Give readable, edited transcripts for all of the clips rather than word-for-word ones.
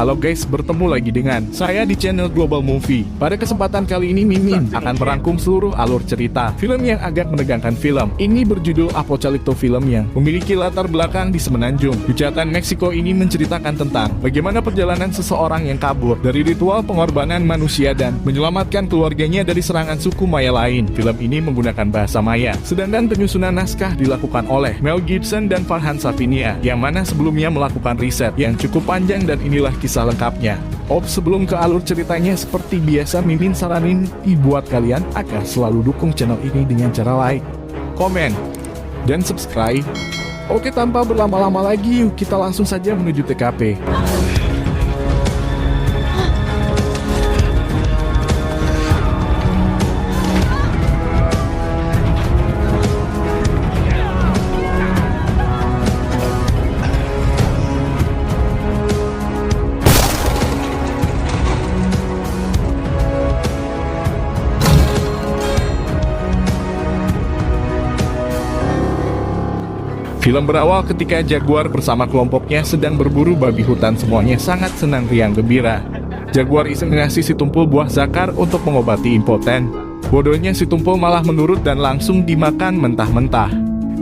Halo guys, bertemu lagi dengan saya di channel Global Movie. Pada kesempatan kali ini Mimin akan merangkum seluruh alur cerita film yang agak menegangkan film. Ini berjudul Apocalipto, film yang memiliki latar belakang di Semenanjung, Yucatan, Meksiko. Ini menceritakan tentang bagaimana perjalanan seseorang yang kabur dari ritual pengorbanan manusia dan menyelamatkan keluarganya dari serangan suku Maya lain. Film ini menggunakan bahasa Maya, sedangkan penyusunan naskah dilakukan oleh Mel Gibson dan Farhan Safinia, yang mana sebelumnya melakukan riset yang cukup panjang, dan inilah kisah lengkapnya. Sebelum ke alur ceritanya, seperti biasa Mimin saranin buat kalian agar selalu dukung channel ini dengan cara like, komen, dan subscribe. Oke, tanpa berlama-lama lagi, yuk kita langsung saja menuju TKP. Film berawal ketika Jaguar bersama kelompoknya sedang berburu babi hutan. Semuanya sangat senang riang gembira. Jaguar iseng ngasih si Tumpul buah zakar untuk mengobati impoten. Bodohnya si Tumpul malah menurut dan langsung dimakan mentah-mentah.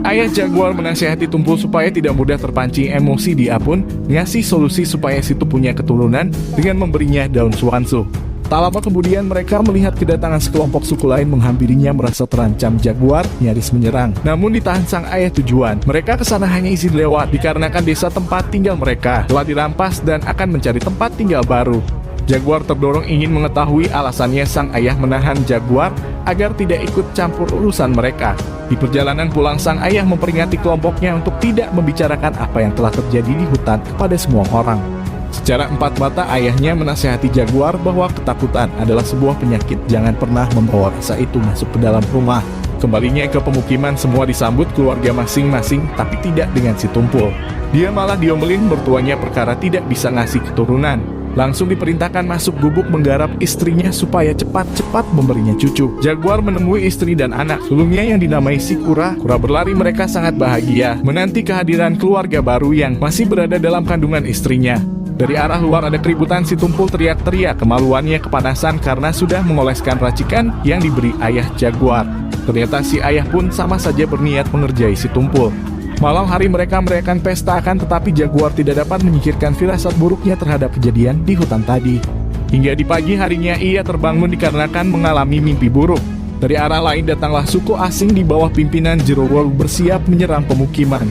Ayah Jaguar menasihati Tumpul supaya tidak mudah terpancing emosi. Dia pun ngasih solusi supaya situ punya keturunan dengan memberinya daun suansu. Tak lama kemudian mereka melihat kedatangan sekelompok suku lain menghampirinya. Merasa terancam, Jaguar nyaris menyerang. Namun ditahan sang ayah tujuan. Mereka kesana hanya izin lewat dikarenakan desa tempat tinggal mereka telah dirampas dan akan mencari tempat tinggal baru. Jaguar terdorong ingin mengetahui alasannya sang ayah menahan Jaguar agar tidak ikut campur urusan mereka. Di perjalanan pulang, sang ayah memperingati kelompoknya untuk tidak membicarakan apa yang telah terjadi di hutan kepada semua orang. Secara empat mata, ayahnya menasihati Jaguar bahwa ketakutan adalah sebuah penyakit. Jangan pernah membawa rasa itu masuk ke dalam rumah. Kembalinya ke pemukiman, semua disambut keluarga masing-masing, tapi tidak dengan si Tumpul. Dia malah diomelin mertuanya perkara tidak bisa ngasih keturunan. Langsung diperintahkan masuk gubuk menggarap istrinya supaya cepat-cepat memberinya cucu. Jaguar menemui istri dan anak sulungnya yang dinamai si Kura. Kura berlari, mereka sangat bahagia menanti kehadiran keluarga baru yang masih berada dalam kandungan istrinya. Dari arah luar ada keributan. Si Tumpul teriak-teriak, kemaluannya kepanasan karena sudah mengoleskan racikan yang diberi ayah Jaguar. Ternyata si ayah pun sama saja berniat mengerjai si Tumpul. Malam hari mereka merayakan pesta, tetapi Jaguar tidak dapat menyingkirkan firasat buruknya terhadap kejadian di hutan tadi. Hingga di pagi harinya ia terbangun dikarenakan mengalami mimpi buruk. Dari arah lain datanglah suku asing di bawah pimpinan Jerowolf bersiap menyerang pemukiman.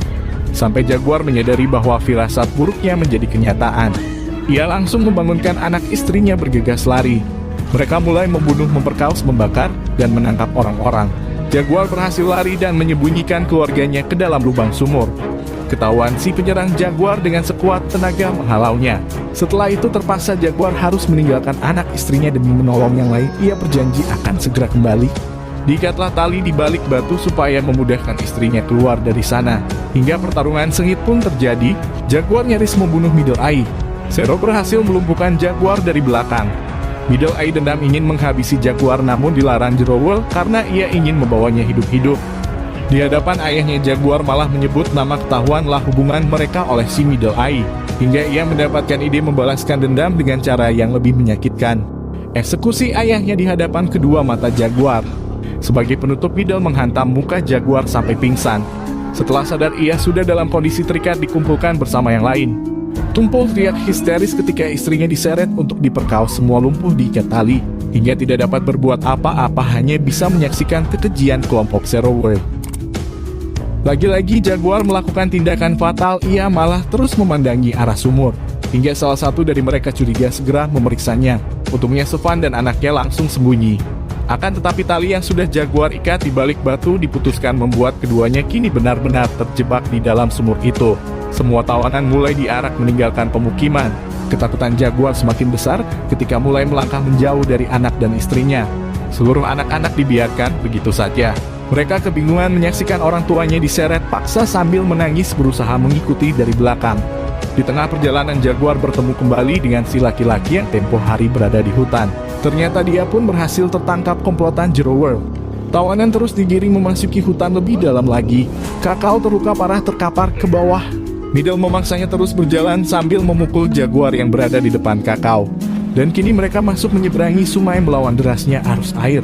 Sampai Jaguar menyadari bahwa firasat buruknya menjadi kenyataan. Ia langsung membangunkan anak istrinya bergegas lari. Mereka mulai membunuh, memperkaos, membakar, dan menangkap orang-orang. Jaguar berhasil lari dan menyembunyikan keluarganya ke dalam lubang sumur. Ketahuan, si penyerang Jaguar dengan sekuat tenaga menghalaunya. Setelah itu terpaksa Jaguar harus meninggalkan anak istrinya demi menolong yang lain. Ia berjanji akan segera kembali. Diikatlah tali di balik batu supaya memudahkan istrinya keluar dari sana. Hingga pertarungan sengit pun terjadi. Jaguar nyaris membunuh Middle Eye. Zero berhasil melumpuhkan Jaguar dari belakang. Middle Eye dendam ingin menghabisi Jaguar, namun dilarang Jerowolf karena ia ingin membawanya hidup-hidup. Di hadapan ayahnya, Jaguar malah menyebut nama. Ketahuanlah hubungan mereka oleh si Middle Eye. Hingga ia mendapatkan ide membalaskan dendam dengan cara yang lebih menyakitkan. Eksekusi ayahnya di hadapan kedua mata Jaguar. Sebagai penutup, Middle menghantam muka Jaguar sampai pingsan. Setelah sadar, ia sudah dalam kondisi terikat dikumpulkan bersama yang lain. Tumpul teriak histeris ketika istrinya diseret untuk diperkaos. Semua lumpuh diikat tali, hingga tidak dapat berbuat apa-apa, hanya bisa menyaksikan kekejian kelompok Jerowolf. Lagi-lagi Jaguar melakukan tindakan fatal. Ia malah terus memandangi arah sumur, hingga salah satu dari mereka curiga, segera memeriksanya. Untungnya Sofan dan anaknya langsung sembunyi. Akan tetapi tali yang sudah Jaguar ikat di balik batu diputuskan, membuat keduanya kini benar-benar terjebak di dalam sumur itu. Semua tawanan mulai diarak meninggalkan pemukiman. Ketakutan Jaguar semakin besar ketika mulai melangkah menjauh dari anak dan istrinya. Seluruh anak-anak dibiarkan begitu saja. Mereka kebingungan menyaksikan orang tuanya diseret paksa sambil menangis berusaha mengikuti dari belakang. Di tengah perjalanan, Jaguar bertemu kembali dengan si laki-laki yang tempo hari berada di hutan. Ternyata dia pun berhasil tertangkap komplotan Jerowolf. Tawanan terus digiring memasuki hutan lebih dalam lagi. Kakao terluka parah terkapar ke bawah. Middle memaksanya terus berjalan sambil memukul jaguar yang berada di depan Kakao. Dan kini mereka masuk menyeberangi sungai melawan derasnya arus air.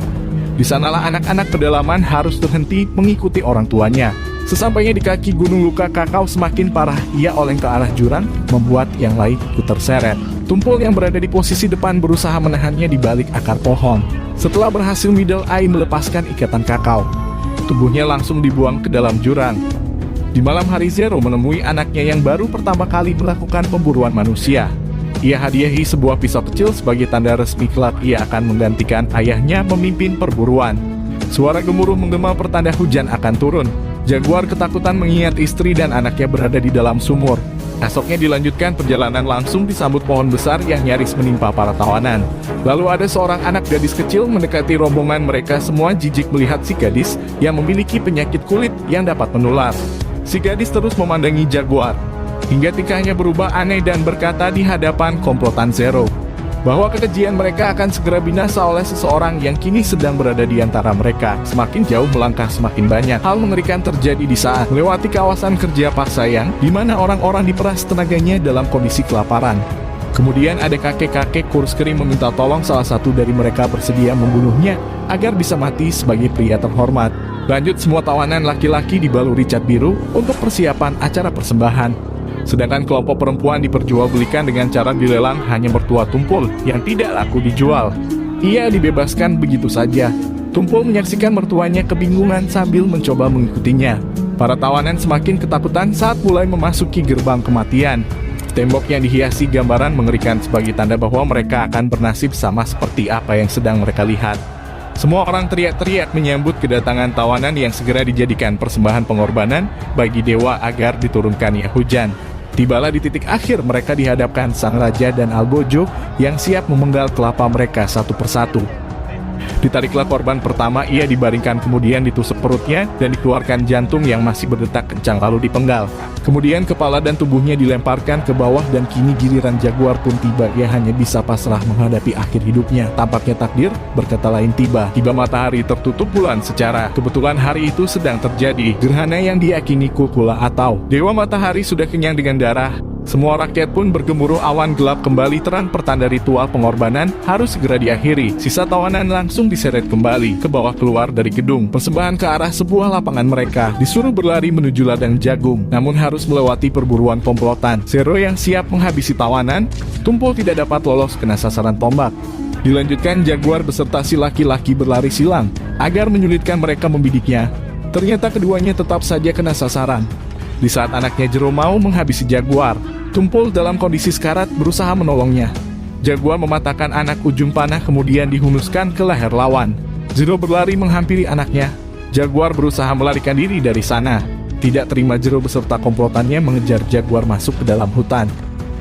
Di sanalah anak-anak pedalaman harus terhenti mengikuti orang tuanya. Sesampainya di kaki Gunung Luka, Kakao semakin parah. Ia oleng ke arah jurang, membuat yang lain ikut terseret. Tumpul yang berada di posisi depan berusaha menahannya di balik akar pohon. Setelah berhasil, Middle Eye melepaskan ikatan Kakao. Tubuhnya langsung dibuang ke dalam jurang. Di malam hari, Zero menemui anaknya yang baru pertama kali melakukan pemburuan manusia. Ia hadiahi sebuah pisau kecil sebagai tanda resmi kelak ia akan menggantikan ayahnya memimpin perburuan. Suara gemuruh menggema pertanda hujan akan turun. Jaguar ketakutan mengingat istri dan anaknya berada di dalam sumur. Esoknya dilanjutkan perjalanan langsung disambut pohon besar yang nyaris menimpa para tawanan. Lalu ada seorang anak gadis kecil mendekati rombongan mereka, semua jijik melihat si gadis yang memiliki penyakit kulit yang dapat menular. Si gadis terus memandangi Jaguar, hingga tingkahnya berubah aneh dan berkata di hadapan komplotan Zero bahwa kekejian mereka akan segera binasa oleh seseorang yang kini sedang berada di antara mereka. Semakin jauh melangkah, semakin banyak hal mengerikan terjadi di saat melewati kawasan kerja paksa yang dimana orang-orang diperas tenaganya dalam kondisi kelaparan. Kemudian ada kakek-kakek kurus kering meminta tolong salah satu dari mereka bersedia membunuhnya agar bisa mati sebagai pria terhormat. Lanjut, semua tawanan laki-laki dibaluri cat biru untuk persiapan acara persembahan. Sedangkan kelompok perempuan diperjualbelikan dengan cara dilelang hanya mertua Tumpul yang tidak laku dijual. Ia dibebaskan begitu saja. Tumpul menyaksikan mertuanya kebingungan sambil mencoba mengikutinya. Para tawanan semakin ketakutan saat mulai memasuki gerbang kematian. Tembok yang dihiasi gambaran mengerikan sebagai tanda bahwa mereka akan bernasib sama seperti apa yang sedang mereka lihat. Semua orang teriak-teriak menyambut kedatangan tawanan yang segera dijadikan persembahan pengorbanan bagi dewa agar diturunkannya hujan. Tibalah di titik akhir mereka dihadapkan sang raja dan Albojo yang siap memenggal kelapa mereka satu persatu. Ditariklah korban pertama, ia dibaringkan, kemudian ditusuk perutnya dan dikeluarkan jantung yang masih berdetak kencang lalu dipenggal. Kemudian kepala dan tubuhnya dilemparkan ke bawah dan kini giliran Jaguar pun tiba. Ia hanya bisa pasrah menghadapi akhir hidupnya. Tampaknya takdir berkata lain tiba. Tiba matahari tertutup bulan secara kebetulan hari itu sedang terjadi gerhana yang diakini Kukula atau Dewa Matahari sudah kenyang dengan darah. Semua rakyat pun bergemuruh, awan gelap kembali terang, pertanda ritual pengorbanan harus segera diakhiri. Sisa tawanan langsung diseret kembali ke bawah keluar dari gedung persembahan ke arah sebuah lapangan. Mereka disuruh berlari menuju ladang jagung, namun harus melewati perburuan komplotan. Zero yang siap menghabisi tawanan, Tumpul tidak dapat lolos kena sasaran tombak. Dilanjutkan, Jaguar beserta si laki-laki berlari silang agar menyulitkan mereka membidiknya. Ternyata keduanya tetap saja kena sasaran. Di saat anaknya Zero mau menghabisi Jaguar, Tumpul dalam kondisi sekarat berusaha menolongnya. Jaguar mematahkan anak ujung panah kemudian dihunuskan ke leher lawan. Zero berlari menghampiri anaknya. Jaguar berusaha melarikan diri dari sana. Tidak terima, Zero beserta komplotannya mengejar Jaguar masuk ke dalam hutan.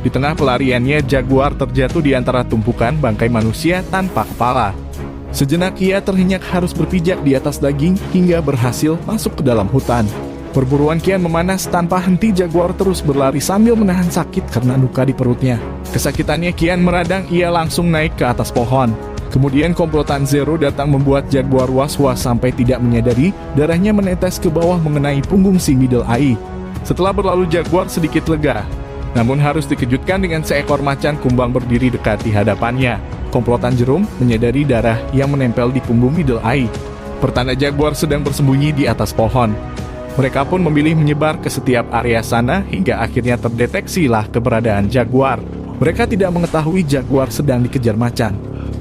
Di tengah pelariannya, Jaguar terjatuh di antara tumpukan bangkai manusia tanpa kepala. Sejenak ia terhenyak harus berpijak di atas daging hingga berhasil masuk ke dalam hutan. Perburuan kian memanas, tanpa henti Jaguar terus berlari sambil menahan sakit karena luka di perutnya. Kesakitannya kian meradang, ia langsung naik ke atas pohon. Kemudian komplotan Zero datang membuat Jaguar was-was sampai tidak menyadari darahnya menetes ke bawah mengenai punggung si Middle Eye. Setelah berlalu, Jaguar sedikit lega, namun harus dikejutkan dengan seekor macan kumbang berdiri dekat di hadapannya. Komplotan Jerum menyadari darah yang menempel di punggung Middle Eye, pertanda Jaguar sedang bersembunyi di atas pohon. Mereka pun memilih menyebar ke setiap area sana hingga akhirnya terdeteksilah keberadaan Jaguar. Mereka tidak mengetahui Jaguar sedang dikejar macan.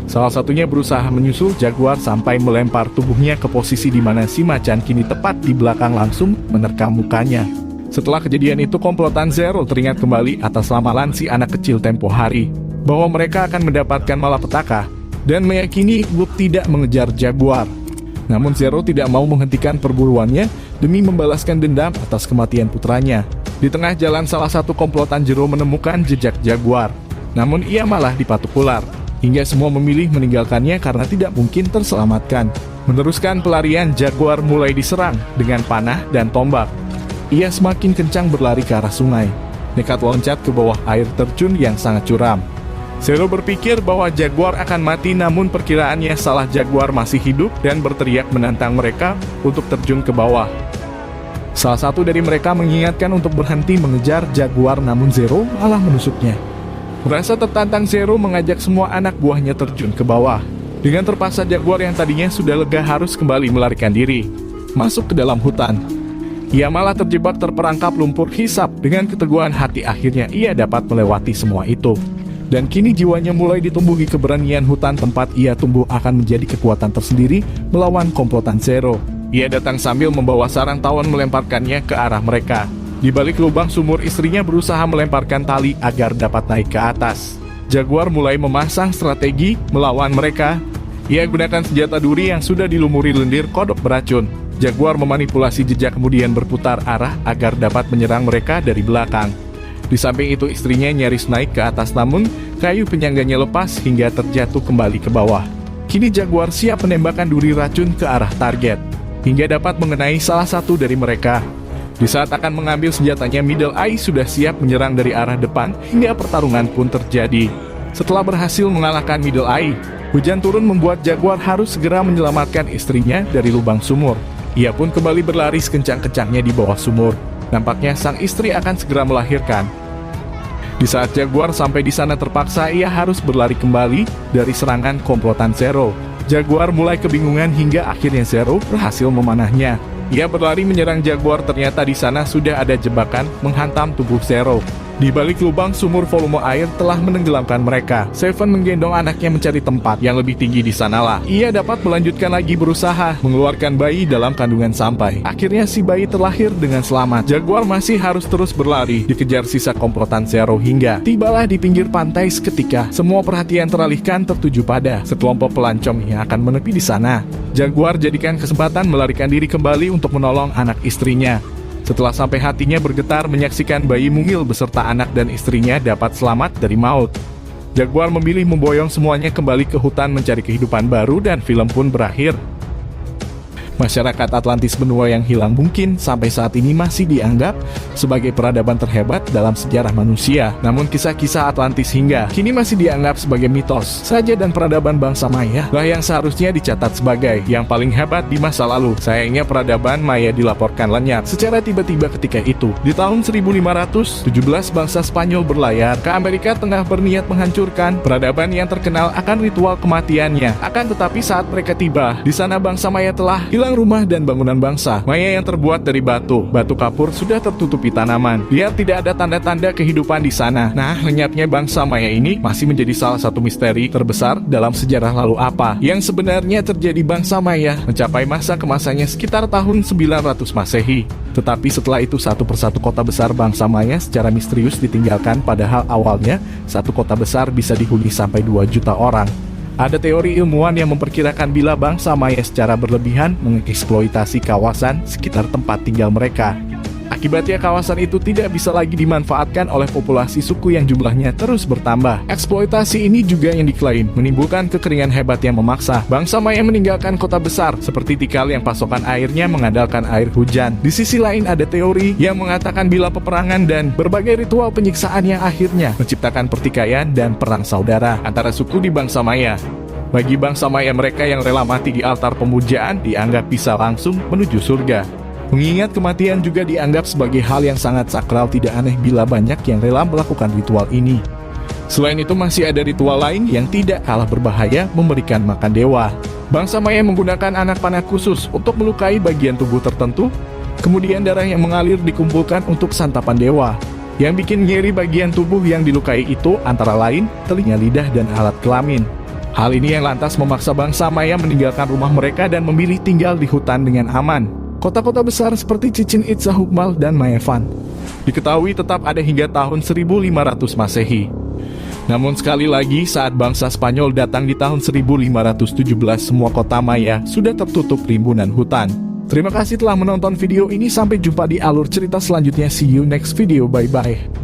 Salah satunya berusaha menyusul Jaguar sampai melempar tubuhnya ke posisi di mana si macan kini tepat di belakang langsung menerkam mukanya. Setelah kejadian itu, komplotan Zero teringat kembali atas ramalan si anak kecil tempo hari, bahwa mereka akan mendapatkan malapetaka, dan meyakini Iqbub tidak mengejar Jaguar. Namun Zero tidak mau menghentikan perburuannya demi membalaskan dendam atas kematian putranya. Di tengah jalan, salah satu komplotan Zero menemukan jejak Jaguar. Namun ia malah dipatuk ular, hingga semua memilih meninggalkannya karena tidak mungkin terselamatkan. Meneruskan pelarian, Jaguar mulai diserang dengan panah dan tombak. Ia semakin kencang berlari ke arah sungai, nekat loncat ke bawah air terjun yang sangat curam. Zero berpikir bahwa Jaguar akan mati, namun perkiraannya salah. Jaguar masih hidup dan berteriak menantang mereka untuk terjun ke bawah. Salah satu dari mereka mengingatkan untuk berhenti mengejar Jaguar, namun Zero malah menusuknya. Merasa tertantang, Zero mengajak semua anak buahnya terjun ke bawah. Dengan terpaksa, Jaguar yang tadinya sudah lega harus kembali melarikan diri masuk ke dalam hutan. Ia malah terjebak terperangkap lumpur hisap. Dengan keteguhan hati, akhirnya ia dapat melewati semua itu. Dan kini jiwanya mulai ditumbuhi keberanian. Hutan tempat ia tumbuh akan menjadi kekuatan tersendiri melawan komplotan Zero. Ia datang sambil membawa sarang tawon melemparkannya ke arah mereka. Di balik lubang sumur, istrinya berusaha melemparkan tali agar dapat naik ke atas. Jaguar mulai memasang strategi melawan mereka. Ia gunakan senjata duri yang sudah dilumuri lendir kodok beracun. Jaguar memanipulasi jejak kemudian berputar arah agar dapat menyerang mereka dari belakang. Di samping itu, istrinya nyaris naik ke atas, namun kayu penyangganya lepas hingga terjatuh kembali ke bawah. Kini Jaguar siap menembakkan duri racun ke arah target hingga dapat mengenai salah satu dari mereka. Di saat akan mengambil senjatanya, Middle Eye sudah siap menyerang dari arah depan hingga pertarungan pun terjadi. Setelah berhasil mengalahkan Middle Eye, hujan turun membuat Jaguar harus segera menyelamatkan istrinya dari lubang sumur. Ia pun kembali berlari sekencang-kencangnya di bawah sumur. Nampaknya sang istri akan segera melahirkan. Di saat Jaguar sampai di sana, terpaksa ia harus berlari kembali dari serangan komplotan Zero. Jaguar mulai kebingungan hingga akhirnya Zero berhasil memanahnya. Ia berlari menyerang Jaguar, ternyata di sana sudah ada jebakan menghantam tubuh Zero. Di balik lubang sumur, volume air telah menenggelamkan mereka. Seven menggendong anaknya mencari tempat yang lebih tinggi. Di sanalah ia dapat melanjutkan lagi berusaha mengeluarkan bayi dalam kandungan sampai akhirnya si bayi terlahir dengan selamat. Jaguar masih harus terus berlari dikejar sisa komplotan Zero hingga tibalah di pinggir pantai. Seketika semua perhatian teralihkan tertuju pada sekelompok pelancong yang akan menepi di sana. Jaguar jadikan kesempatan melarikan diri kembali untuk menolong anak istrinya. Setelah sampai, hatinya bergetar menyaksikan bayi mungil beserta anak dan istrinya dapat selamat dari maut. Jaguar memilih memboyong semuanya kembali ke hutan mencari kehidupan baru dan film pun berakhir. Masyarakat Atlantis, benua yang hilang, mungkin sampai saat ini masih dianggap sebagai peradaban terhebat dalam sejarah manusia. Namun kisah-kisah Atlantis hingga kini masih dianggap sebagai mitos saja, dan peradaban bangsa Maya lah yang seharusnya dicatat sebagai yang paling hebat di masa lalu. Sayangnya peradaban Maya dilaporkan lenyap secara tiba-tiba ketika itu. Di tahun 1517, bangsa Spanyol berlayar ke Amerika Tengah berniat menghancurkan peradaban yang terkenal akan ritual kematiannya. Akan tetapi saat mereka tiba di sana, bangsa Maya telah hilang rumah dan bangunan bangsa Maya yang terbuat dari batu kapur sudah tertutupi tanaman. Lihat, tidak ada tanda-tanda kehidupan di sana. Nah, lenyapnya bangsa Maya ini masih menjadi salah satu misteri terbesar dalam sejarah. Lalu apa yang sebenarnya terjadi bangsa Maya mencapai masa kemasannya sekitar tahun 900 Masehi. Tetapi setelah itu satu persatu kota besar bangsa Maya secara misterius ditinggalkan, padahal awalnya satu kota besar bisa dihuni sampai 2 juta orang. Ada teori ilmuwan yang memperkirakan bila bangsa Maya secara berlebihan mengeksploitasi kawasan sekitar tempat tinggal mereka. Akibatnya kawasan itu tidak bisa lagi dimanfaatkan oleh populasi suku yang jumlahnya terus bertambah. Eksploitasi ini juga yang diklaim menimbulkan kekeringan hebat yang memaksa bangsa Maya meninggalkan kota besar seperti Tikal yang pasokan airnya mengandalkan air hujan. Di sisi lain ada teori yang mengatakan bila peperangan dan berbagai ritual penyiksaan yang akhirnya menciptakan pertikaian dan perang saudara antara suku di bangsa Maya. Bagi bangsa Maya, mereka yang rela mati di altar pemujaan dianggap bisa langsung menuju surga. Mengingat kematian juga dianggap sebagai hal yang sangat sakral, tidak aneh bila banyak yang rela melakukan ritual ini. Selain itu masih ada ritual lain yang tidak kalah berbahaya, memberikan makan dewa. Bangsa Maya menggunakan anak panah khusus untuk melukai bagian tubuh tertentu, kemudian darah yang mengalir dikumpulkan untuk santapan dewa. Yang bikin nyeri bagian tubuh yang dilukai itu antara lain telinga, lidah, dan alat kelamin. Hal ini yang lantas memaksa bangsa Maya meninggalkan rumah mereka dan memilih tinggal di hutan dengan aman. Kota-kota besar seperti Chichen Itza, Hukmal, dan Mayavan diketahui tetap ada hingga tahun 1500 Masehi. Namun sekali lagi, saat bangsa Spanyol datang di tahun 1517, semua kota Maya sudah tertutup rimbunan hutan. Terima kasih telah menonton video ini, sampai jumpa di alur cerita selanjutnya. See you next video, bye-bye.